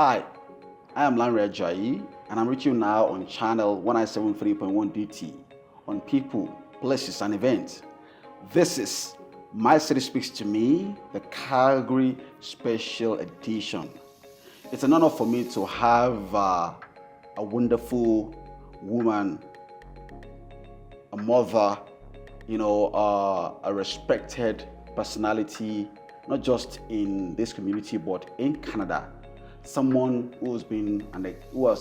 Hi, I am Lanre Ajayi, and I'm reaching you now on channel 197.3.1 DT on People, Places, and Events. This is My City Speaks to Me, the Calgary Special Edition. It's an honor for me to have a wonderful woman, a mother, a respected personality, not just in this community but in Canada. Someone who has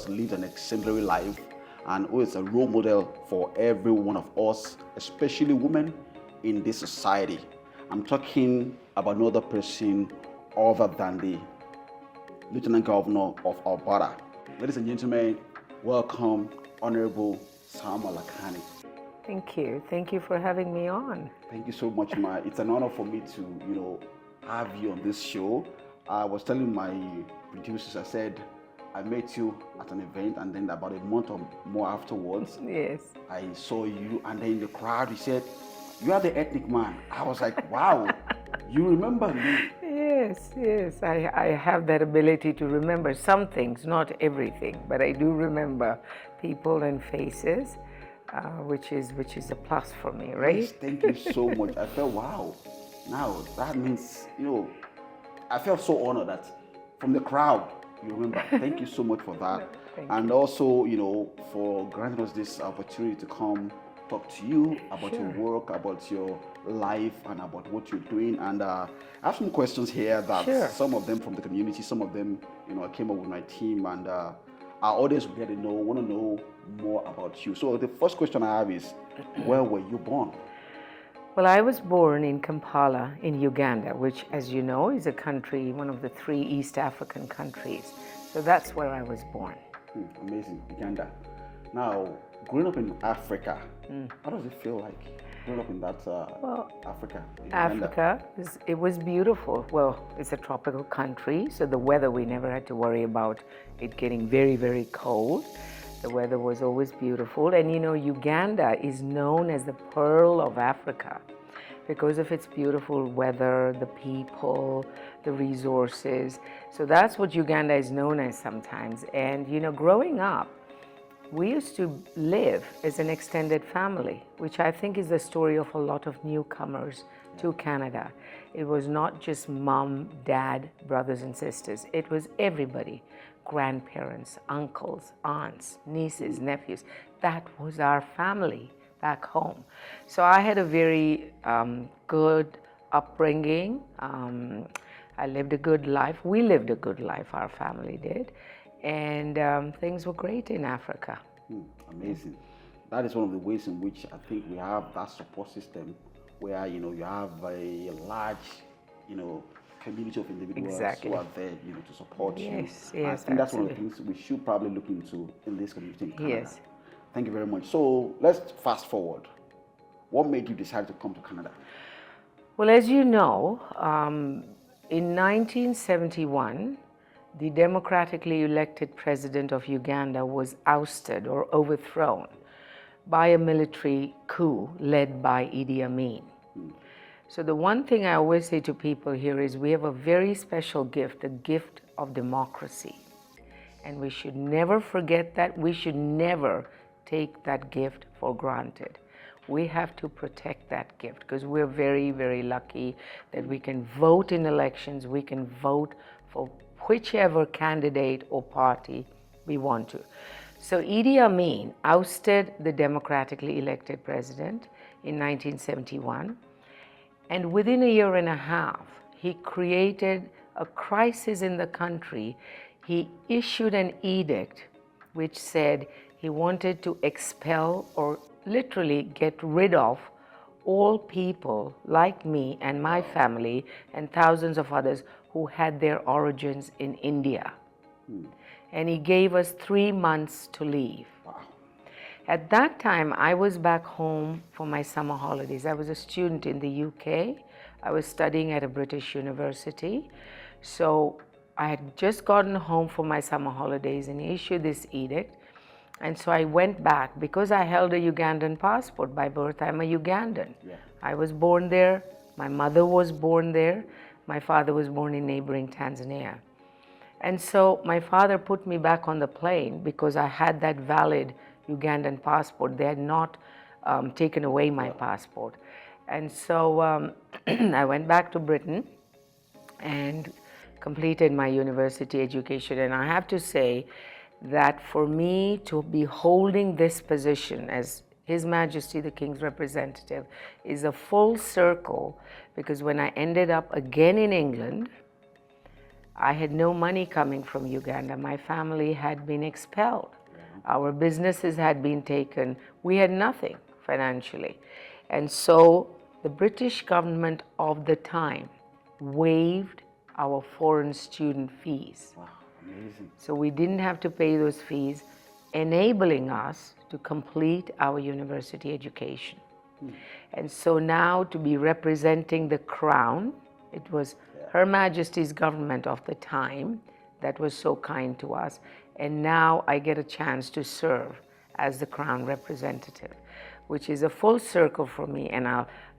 lived an exemplary life and who is a role model for every one of us, especially women in this society. I'm talking about no other person other than the Lieutenant Governor of Alberta. Ladies and gentlemen, welcome Honorable Salma Lakhani. Thank you. Thank you for having me on. Thank you so much, Ma. It's an honor for me to, have you on this show. I was telling my producers, I said, I met you at an event, and then about a month or more afterwards, Yes, I saw you, and then in the crowd, you said, you are the ethnic man. I was like, wow, you remember me. yes. I have that ability to remember some things, not everything, but I do remember people and faces, which is a plus for me, right? Yes, thank you so much. I felt, wow, now that means, I felt so honored that from the crowd, you remember. Thank you so much for that. And also, for granting us this opportunity to come talk to you about your work, about your life, and about what you're doing. And I have some questions here that some of them from the community, some of them, I came up with my team, and our audience will get to want to know more about you. So the first question I have is, where were you born? Well, I was born in Kampala in Uganda, which, as you know, is a country, one of the 3 East African countries. So that's where I was born. Amazing, Uganda. Now, growing up in Africa, how does it feel like growing up in that Africa? Africa, it was beautiful. Well, it's a tropical country, so the weather, we never had to worry about it getting very, very cold. The weather was always beautiful. And Uganda is known as the Pearl of Africa because of its beautiful weather, the people, the resources. So that's what Uganda is known as sometimes. And growing up, we used to live as an extended family, which I think is the story of a lot of newcomers to Canada. It was not just mom, dad, brothers and sisters. It was everybody. Grandparents, uncles, aunts, nieces, nephews. That was our family back home. So I had a very good upbringing. I lived a good life. We lived a good life, our family did. And things were great in Africa. Amazing. That is one of the ways in which I think we have that support system where, you have a large, community of individuals who are there, to support you. Yes, I think that's one of the things we should probably look into in this community in Canada. Yes. Thank you very much. So let's fast forward. What made you decide to come to Canada? Well, as you know, in 1971, the democratically elected president of Uganda was ousted or overthrown by a military coup led by Idi Amin. So the one thing I always say to people here is we have a very special gift, the gift of democracy. And we should never forget that. We should never take that gift for granted. We have to protect that gift because we're very, very lucky that we can vote in elections. We can vote for whichever candidate or party we want to. So Idi Amin ousted the democratically elected president in 1971. And within a year and a half, he created a crisis in the country. He issued an edict which said he wanted to expel or literally get rid of all people like me and my family and thousands of others who had their origins in India. And he gave us 3 months to leave. Wow. At that time, I was back home for my summer holidays. I was a student in the UK. I was studying at a British university. So I had just gotten home for my summer holidays and he issued this edict. And so I went back because I held a Ugandan passport. By birth, I'm a Ugandan. Yeah. I was born there. My mother was born there. My father was born in neighboring Tanzania. And so my father put me back on the plane because I had that valid Ugandan passport. They had not taken away my passport. And so I went back to Britain and completed my university education. And I have to say that for me to be holding this position as His Majesty the King's representative is a full circle, because when I ended up again in England, I had no money coming from Uganda. My family had been expelled. Our businesses had been taken. We had nothing financially. And so the British government of the time waived our foreign student fees. Wow, amazing. So we didn't have to pay those fees, enabling us to complete our university education. And so now to be representing the Crown, it was Her Majesty's government of the time that was so kind to us. And now I get a chance to serve as the Crown representative, which is a full circle for me. And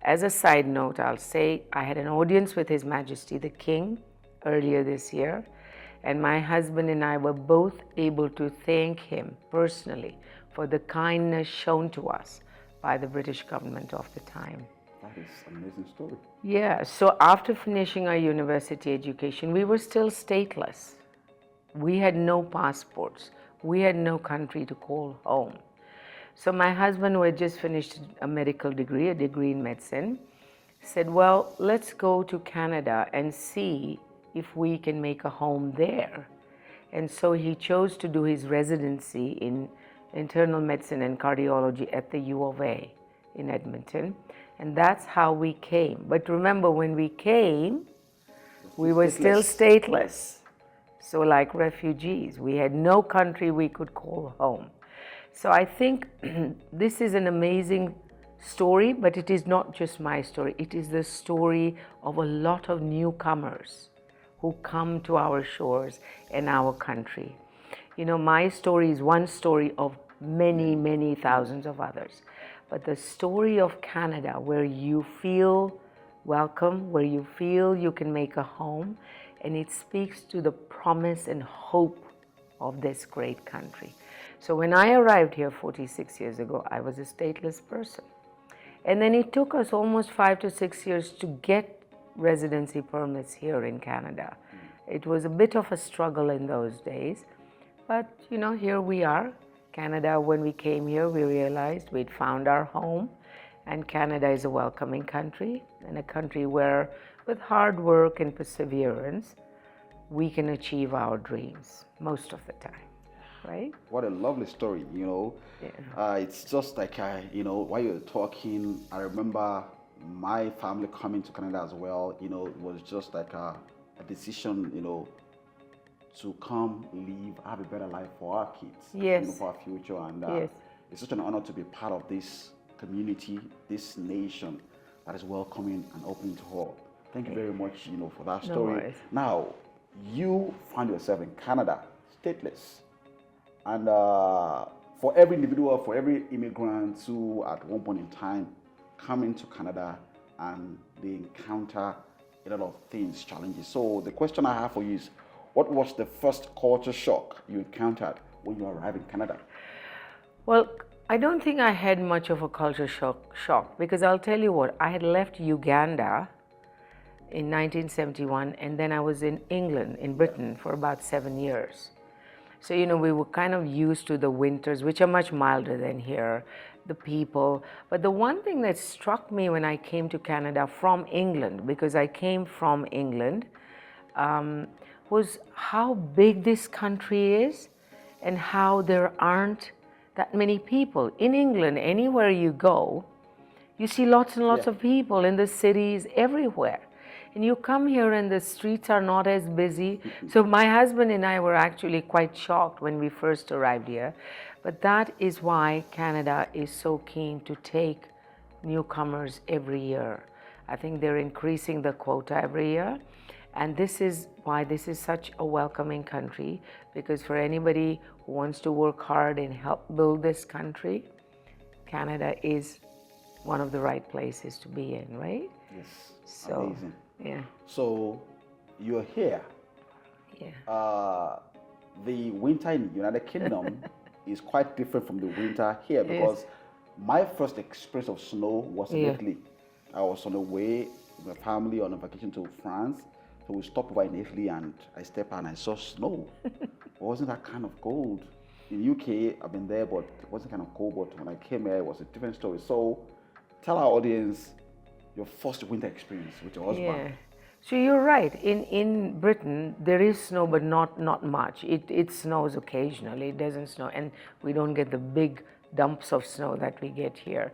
as a side note, I'll say I had an audience with His Majesty the King earlier this year, and my husband and I were both able to thank him personally for the kindness shown to us by the British government of the time. That is an amazing story. Yeah, so after finishing our university education, we were still stateless. We had no passports. We had no country to call home. So my husband, who had just finished a medical degree, a degree in medicine, said, well, let's go to Canada and see if we can make a home there. And so he chose to do his residency in internal medicine and cardiology at the U of A in Edmonton. And that's how we came. But remember, when we came, we were still stateless. So like refugees, we had no country we could call home. So I think this is an amazing story, but it is not just my story. It is the story of a lot of newcomers who come to our shores and our country. You know, my story is one story of many, many thousands of others. But the story of Canada, where you feel welcome, where you feel you can make a home, and it speaks to the promise and hope of this great country. So when I arrived here 46 years ago, I was a stateless person. And then it took us almost 5 to 6 years to get residency permits here in Canada. It was a bit of a struggle in those days, but you know, here we are. Canada, when we came here, we realized we'd found our home, and Canada is a welcoming country, and a country where, with hard work and perseverance, we can achieve our dreams most of the time, right? What a lovely story, you know. Yeah. It's just like, you know, while you're talking, I remember my family coming to Canada as well. You know, it was just like a decision, you know, to come, live, have a better life for our kids, Yes. you know, for our future. And Yes. it's such an honor to be part of this community, this nation that is welcoming and open to all. Thank you very much, you know, for that No story. worries. Now, you find yourself in Canada, stateless. And for every individual, for every immigrant who at one point in time come into Canada and they encounter a lot of things, challenges. So the question I have for you is, what was the first culture shock you encountered when you arrived in Canada? Well, I don't think I had much of a culture shock because I'll tell you what, I had left Uganda in 1971, and then I was in England, in Britain, for about 7 years. So, you know, we were kind of used to the winters, which are much milder than here, the people. But the one thing that struck me when I came to Canada from England, because I came from England, was how big this country is and how there aren't that many people. In England, anywhere you go, you see lots and lots of people in the cities, everywhere. And you come here and the streets are not as busy. So my husband and I were actually quite shocked when we first arrived here. But that is why Canada is so keen to take newcomers every year. I think they're increasing the quota every year. And this is why this is such a welcoming country, because for anybody who wants to work hard and help build this country, Canada is one of the right places to be in, right? Yes, So, amazing. yeah. So you're here The winter in the United Kingdom is quite different from the winter here because my first experience of snow was in Italy. I was on the way with my family on a vacation to France. So we stopped over in Italy and I stepped out and I saw snow. It wasn't that kind of cold. In UK, I've been there, but it wasn't kind of cold. But when I came here, it was a different story. So tell our audience your first winter experience with your husband. Yeah. So you're right. In Britain, there is snow, but not much. It snows occasionally. It doesn't snow, and we don't get the big dumps of snow that we get here.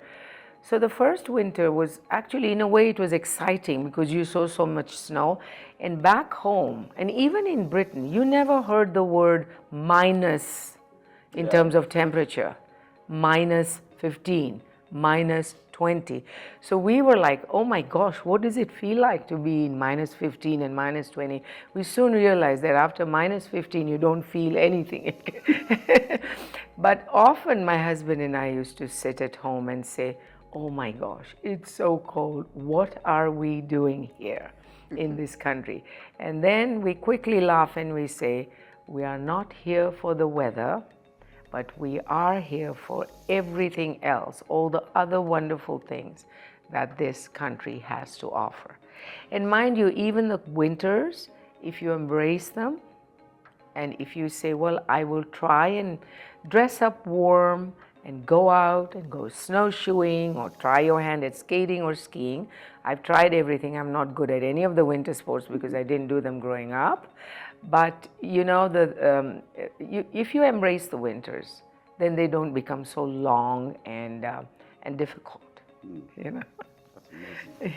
So the first winter was actually, in a way, it was exciting because you saw so much snow. And back home, and even in Britain, you never heard the word minus in terms of temperature. Minus 15, minus 20. So we were like, oh my gosh, what does it feel like to be in minus 15 and minus 20? We soon realized that after minus 15, you don't feel anything. But often my husband and I used to sit at home and say, oh my gosh, it's so cold. What are we doing here in this country? And then we quickly laugh and we say, we are not here for the weather, but we are here for everything else, all the other wonderful things that this country has to offer. And mind you, even the winters, if you embrace them, and if you say, well, I will try and dress up warm and go out and go snowshoeing or try your hand at skating or skiing. I've tried everything. I'm not good at any of the winter sports because I didn't do them growing up. But you know, if you embrace the winters, then they don't become so long and difficult. You know. That's amazing.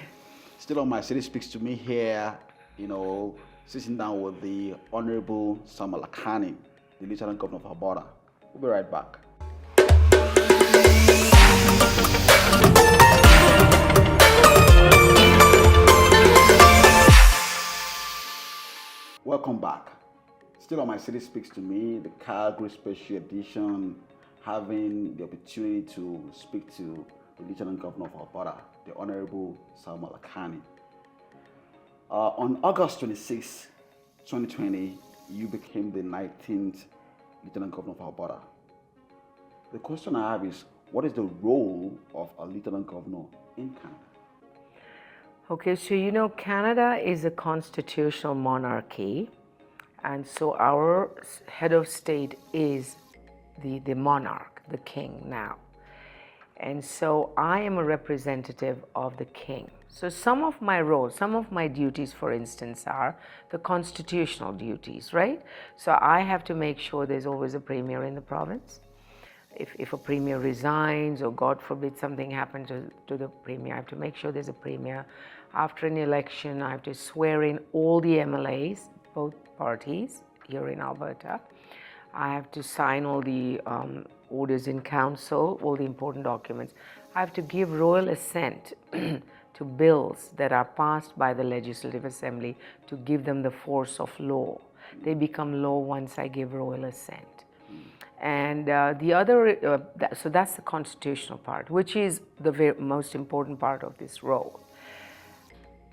Still on My City Speaks to Me here, you know, sitting down with the Honorable Salma Lakhani, the Lieutenant Governor of Alberta. We'll be right back. Welcome back. Still on My City Speaks to Me, the Calgary Special Edition, having the opportunity to speak to the Lieutenant Governor of Alberta, the Honorable Salma Lakhani. On August 26, 2020, you became the 19th Lieutenant Governor of Alberta. The question I have is, what is the role of a Lieutenant Governor in Canada? Okay, so you know, Canada is a constitutional monarchy, and so our head of state is the monarch, the king now. And so I am a representative of the king. So some of my roles, some of my duties, for instance, are the constitutional duties, right? So I have to make sure there's always a premier in the province. If a premier resigns or God forbid something happens to the premier, I have to make sure there's a premier. After an election, I have to swear in all the MLAs, both parties here in Alberta. I have to sign all the orders in council, all the important documents. I have to give royal assent to bills that are passed by the Legislative Assembly to give them the force of law. They become law once I give royal assent. And the other, so that's the constitutional part, which is the most important part of this role.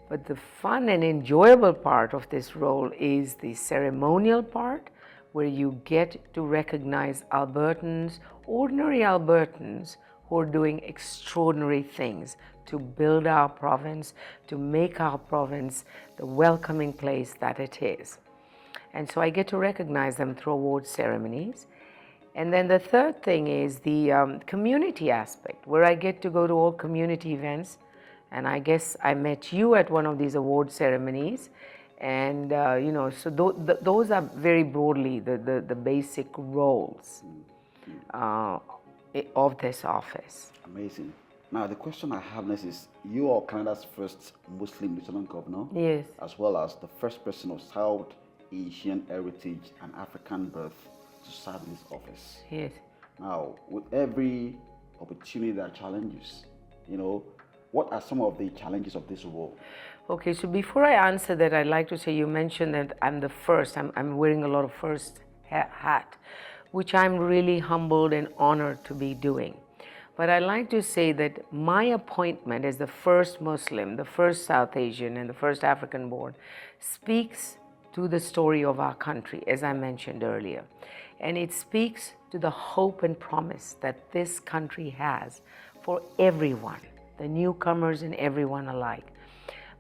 But the fun and enjoyable part of this role is the ceremonial part, where you get to recognize Albertans, ordinary Albertans, who are doing extraordinary things to build our province, to make our province the welcoming place that it is. And so I get to recognize them through award ceremonies. And then the third thing is the community aspect, where I get to go to all community events. And I guess I met you at one of these award ceremonies. And, you know, so those are very broadly the basic roles of this office. Amazing. Now, the question I have next is, you are Canada's first Muslim Lieutenant Governor. Yes. As well as the first person of South Asian heritage and African birth to serve in this office. Yes. Now, with every opportunity there are challenges, you know, what are some of the challenges of this role? Okay, so before I answer that, I'd like to say you mentioned that I'm the first. I'm wearing a lot of first hat, which I'm really humbled and honored to be doing. But I'd like to say that my appointment as the first Muslim, the first South Asian, and the first African born speaks to the story of our country, as I mentioned earlier. And it speaks to the hope and promise that this country has for everyone, the newcomers and everyone alike.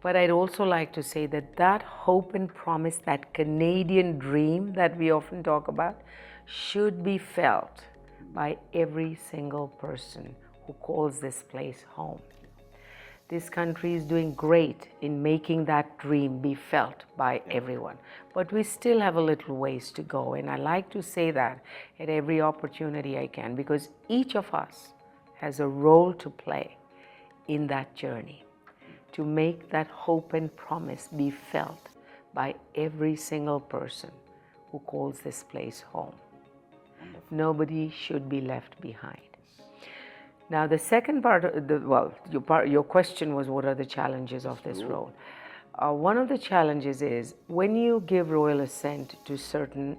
But I'd also like to say that that hope and promise, that Canadian dream that we often talk about, should be felt by every single person who calls this place home. This country is doing great in making that dream be felt by everyone. But we still have a little ways to go. And I like to say that at every opportunity I can, because each of us has a role to play in that journey to make that hope and promise be felt by every single person who calls this place home. Wonderful. Nobody should be left behind. Now, the second part, your question was, what are the challenges of this role? One of the challenges is when you give royal assent to certain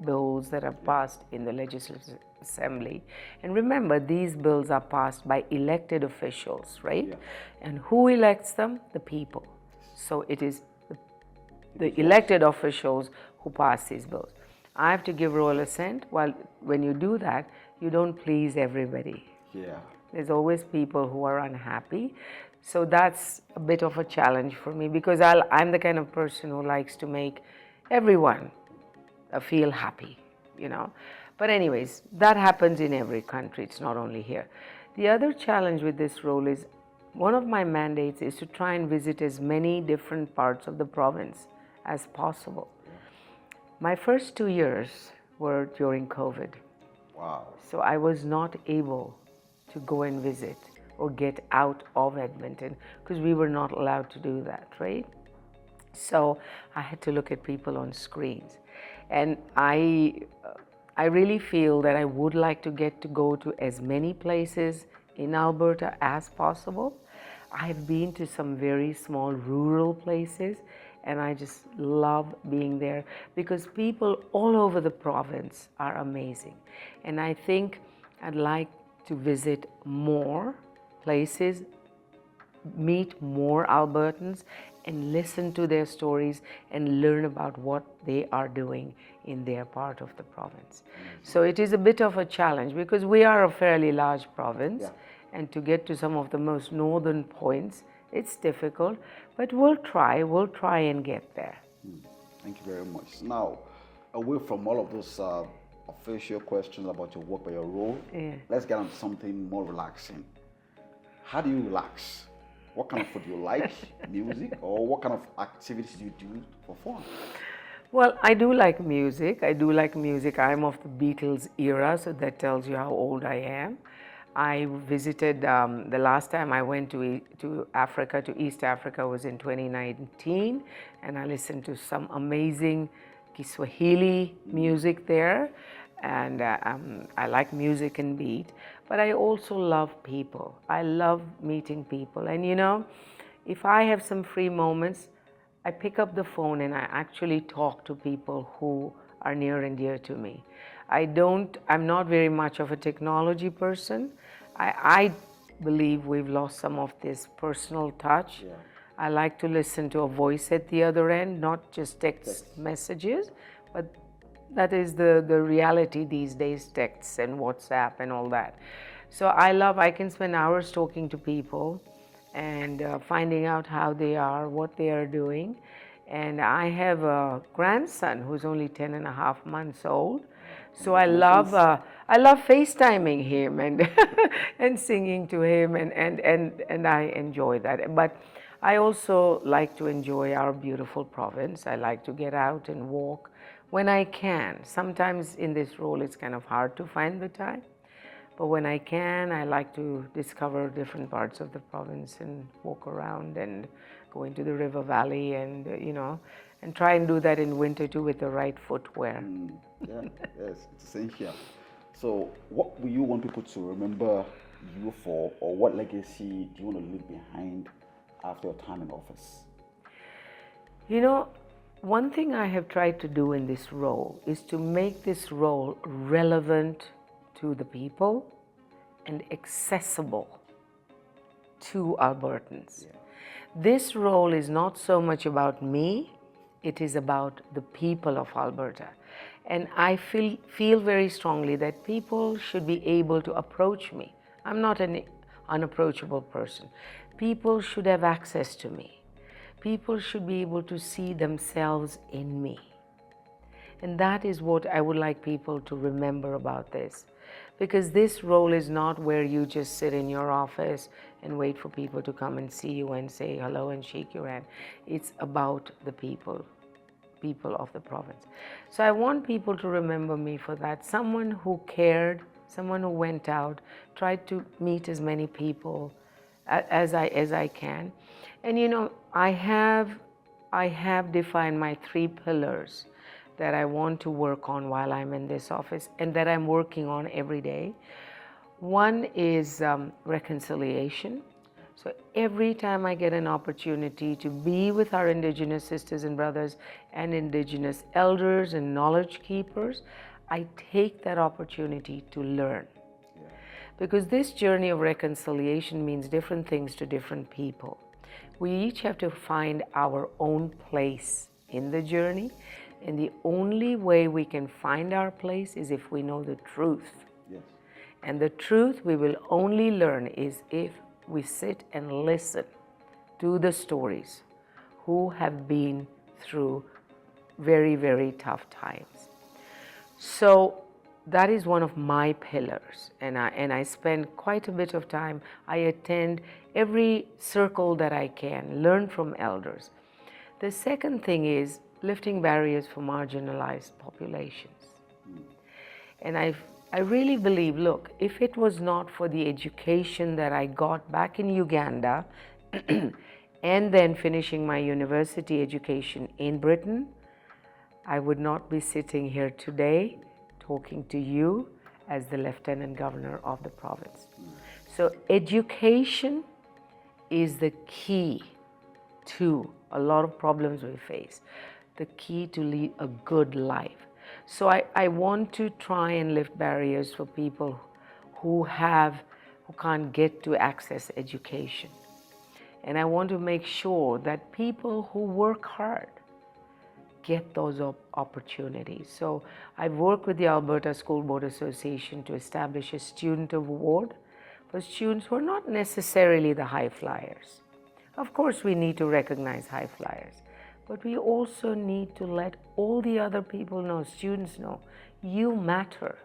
bills that are passed in the Legislative Assembly, and remember, these bills are passed by elected officials, right? Yeah. And who elects them? The people. So it is the elected officials who pass these bills. I have to give royal assent. Well, when you do that, you don't please everybody. Yeah. There's always people who are unhappy. So that's a bit of a challenge for me, because I'm the kind of person who likes to make everyone feel happy, you know. But anyways, that happens in every country. It's not only here. The other challenge with this role is, one of my mandates is to try and visit as many different parts of the province as possible. My first 2 years were during COVID. Wow. So I was not able to go and visit or get out of Edmonton because we were not allowed to do that, right? So I had to look at people on screens. And I really feel that I would like to get to go to as many places in Alberta as possible. I've been to some very small rural places, and I just love being there because people all over the province are amazing. And I think I'd like to visit more places, meet more Albertans, and listen to their stories and learn about what they are doing in their part of the province. So it is a bit of a challenge because we are a fairly large province, and to get to some of the most northern points, it's difficult, but we'll try and get there. Thank you very much. Now, away from all of those official questions about your work or your role, let's get on to something more relaxing. How do you relax? What kind of food do you like, music, or what kind of activities do you do for fun? Well, I do like music. I'm of the Beatles era, so that tells you how old I am. I visited, the last time I went to Africa, to East Africa, was in 2019, and I listened to some amazing Kiswahili music there, and I like music and beat, but I also love people. I love meeting people, and you know, if I have some free moments, I pick up the phone and I actually talk to people who are near and dear to me. I'm not very much of a technology person. I believe we've lost some of this personal touch. Yeah. I like to listen to a voice at the other end, not just text messages, but that is the reality these days, texts and WhatsApp and all that. So I can spend hours talking to people and finding out how they are, what they are doing. And I have a grandson who's only 10 and a half months old. So I love FaceTiming him and and singing to him, and I enjoy that. But I also like to enjoy our beautiful province. I like to get out and walk when I can. Sometimes in this role it's kind of hard to find the time, but when I can, I like to discover different parts of the province and walk around and go into the river valley and and try and do that in winter too with the right footwear. Yes, it's essential. So what will you want people to remember you for, or what legacy do you want to leave behind after your time in office? You know, one thing I have tried to do in this role is to make this role relevant to the people and accessible to Albertans. Yeah. This role is not so much about me, it is about the people of Alberta. And I feel very strongly that people should be able to approach me. I'm not an unapproachable person. People should have access to me. People should be able to see themselves in me. And that is what I would like people to remember about this. Because this role is not where you just sit in your office and wait for people to come and see you and say hello and shake your hand. It's about the people of the province. So I want people to remember me for that. Someone who cared, someone who went out, tried to meet as many people as I can. And you know, I have defined my 3 pillars that I want to work on while I'm in this office and that I'm working on every day. One is reconciliation. So every time I get an opportunity to be with our Indigenous sisters and brothers and Indigenous elders and knowledge keepers, I take that opportunity to learn. Yeah. Because this journey of reconciliation means different things to different people. We each have to find our own place in the journey, and the only way we can find our place is if we know the truth. Yes. And the truth we will only learn is if we sit and listen to the stories who have been through very, very tough times. So that is one of my pillars, and I spend quite a bit of time. I attend every circle that I can, learn from elders. The second thing is lifting barriers for marginalized populations. And I really believe, look, if it was not for the education that I got back in Uganda and then finishing my university education in Britain, I would not be sitting here today talking to you as the Lieutenant Governor of the province. So education is the key to a lot of problems we face, the key to lead a good life. So I want to try and lift barriers for people who can't get to access education. And I want to make sure that people who work hard get those opportunities. So I've worked with the Alberta School Board Association to establish a student award for students who are not necessarily the high flyers. Of course, we need to recognize high flyers, but we also need to let all the other people know, students know, you matter,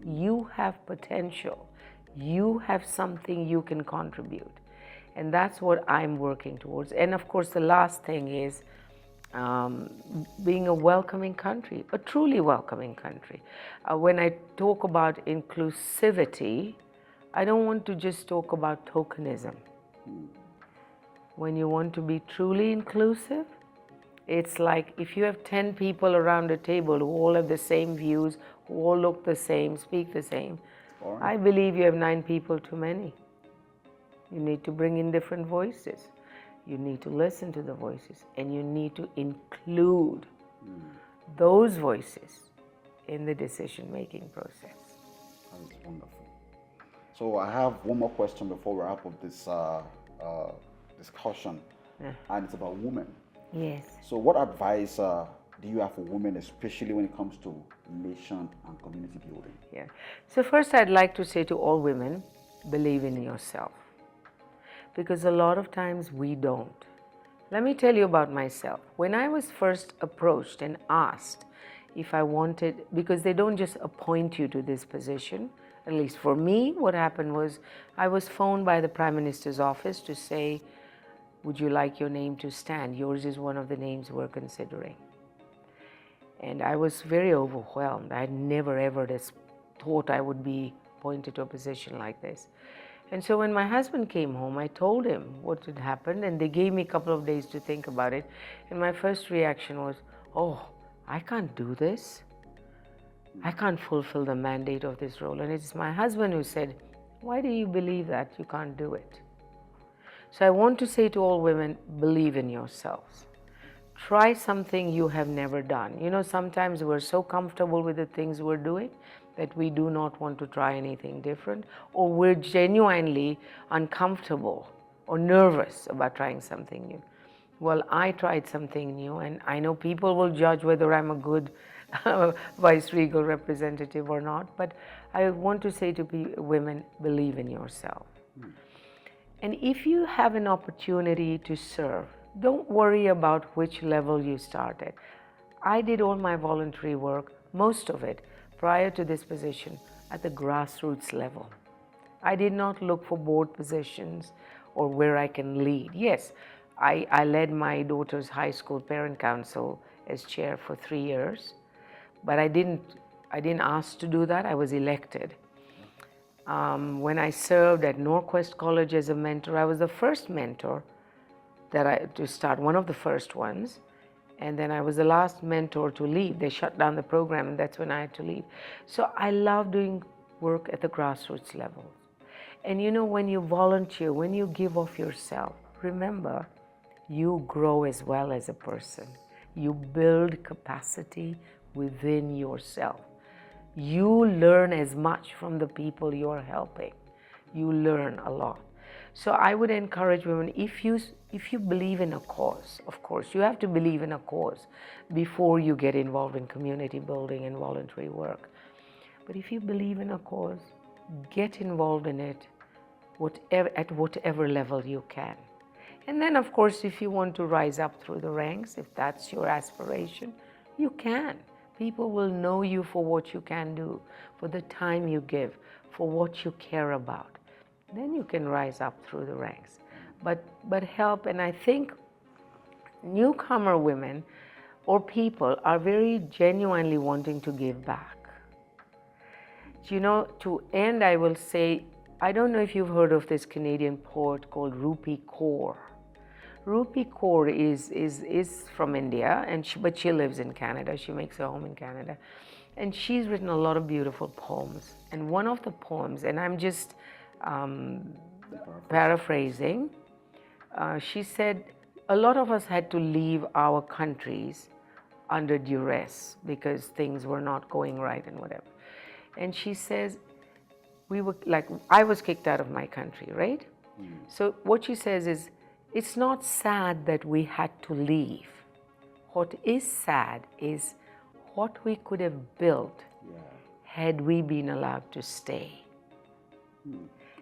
you have potential, you have something you can contribute. And that's what I'm working towards. And of course, the last thing is being a welcoming country, a truly welcoming country. When I talk about inclusivity, I don't want to just talk about tokenism. When you want to be truly inclusive, it's like if you have 10 people around a table who all have the same views, who all look the same, speak the same, I believe you have 9 people too many. You need to bring in different voices. You need to listen to the voices, and you need to include those voices in the decision-making process. That's wonderful. So I have one more question before we wrap up this discussion, and it's about women. Yes. So what advice do you have for women, especially when it comes to nation and community building? Yeah. So first I'd like to say to all women, believe in yourself. Because a lot of times we don't. Let me tell you about myself. When I was first approached and asked if I wanted, because they don't just appoint you to this position, at least for me, what happened was I was phoned by the Prime Minister's office to say, would you like your name to stand? Yours is one of the names we're considering. And I was very overwhelmed. I had never ever thought I would be appointed to a position like this. And so when my husband came home, I told him what had happened, and they gave me a couple of days to think about it. And my first reaction was, oh, I can't do this. I can't fulfill the mandate of this role. And it's my husband who said, why do you believe that you can't do it? So I want to say to all women, believe in yourselves. Try something you have never done. You know, sometimes we're so comfortable with the things we're doing that we do not want to try anything different, or we're genuinely uncomfortable or nervous about trying something new. Well, I tried something new, and I know people will judge whether I'm a good vice-regal representative or not, but I want to say to women, believe in yourself. And if you have an opportunity to serve, don't worry about which level you start at. I did all my voluntary work, most of it, prior to this position, at the grassroots level. I did not look for board positions or where I can lead. Yes, I led my daughter's high school parent council as chair for 3 years, but I didn't ask to do that. I was elected. When I served at Norquest College as a mentor, I was the first mentor to start, one of the first ones. And then I was the last mentor to leave. They shut down the program, and that's when I had to leave. So I love doing work at the grassroots level. And you know, when you volunteer, when you give of yourself, remember, you grow as well as a person. You build capacity within yourself. You learn as much from the people you're helping. You learn a lot. So I would encourage women, if you believe in a cause, of course, you have to believe in a cause before you get involved in community building and voluntary work. But if you believe in a cause, get involved in it at whatever level you can. And then, of course, if you want to rise up through the ranks, if that's your aspiration, you can. People will know you for what you can do, for the time you give, for what you care about. Then you can rise up through the ranks. But help, and I think newcomer women or people are very genuinely wanting to give back. You know, to end, I will say, I don't know if you've heard of this Canadian poet called Rupi Kaur. Rupi Kaur is from India, but she lives in Canada. She makes her home in Canada. And she's written a lot of beautiful poems. And one of the poems, and I'm just paraphrasing, she said, a lot of us had to leave our countries under duress because things were not going right and whatever. And she says, I was kicked out of my country, right? So what she says is, it's not sad that we had to leave. What is sad is what we could have built had we been allowed to stay.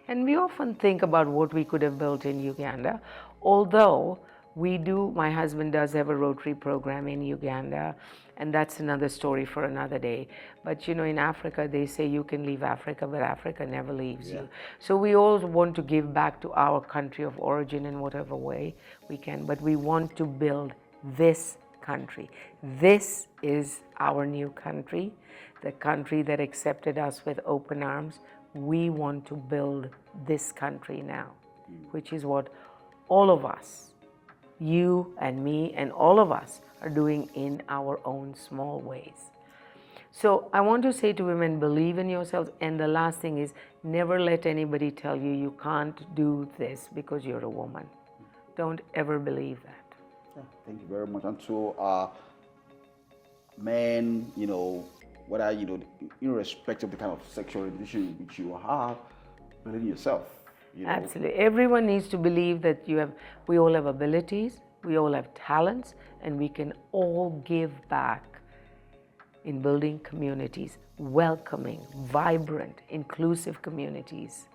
And we often think about what we could have built in Uganda, although my husband does have a Rotary program in Uganda, and that's another story for another day. But you know, in Africa, they say you can leave Africa, but Africa never leaves you. So we all want to give back to our country of origin in whatever way we can, but we want to build this country. This is our new country, the country that accepted us with open arms. We want to build this country now, which is what all of us, you and me and all of us, are doing in our own small ways. So I want to say to women, believe in yourselves. And the last thing is, never let anybody tell you you can't do this because you're a woman. Don't ever believe that. Yeah, thank you very much. And to men, you know, whether, you know, irrespective of the kind of sexual orientation which you have, believe in yourself. You know? Absolutely. Everyone needs to believe that we all have abilities, we all have talents, and we can all give back in building communities, welcoming, vibrant, inclusive communities.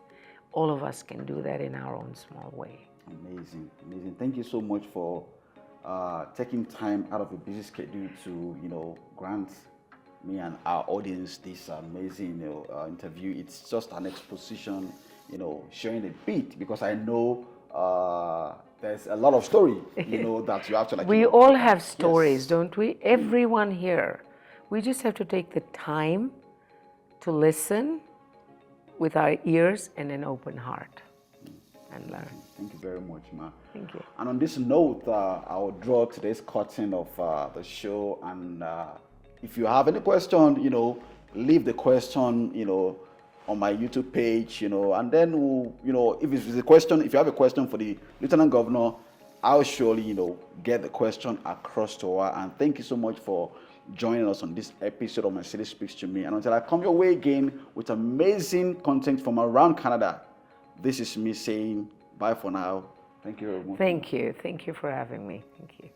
All of us can do that in our own small way. Amazing, amazing. Thank you so much for taking time out of a busy schedule to, you know, grant me and our audience this amazing, interview. It's just an exposition, you know, sharing a bit, because I know there's a lot of story, you know, that you have to We all have stories, don't we? Everyone here. We just have to take the time to listen with our ears and an open heart and learn. Thank you very much, Ma. Thank you. And on this note, I'll draw today's curtain of the show. And if you have any question, you know, leave the question, you know, on my YouTube page, you know, and then we'll, you know, if it's a question, if you have a question for the Lieutenant Governor, I'll surely, you know, get the question across to her. And thank you so much for joining us on this episode of My City Speaks to Me. And until I come your way again with amazing content from around Canada, this is me saying bye for now Thank you very much. Thank you. Thank you for having me. Thank you.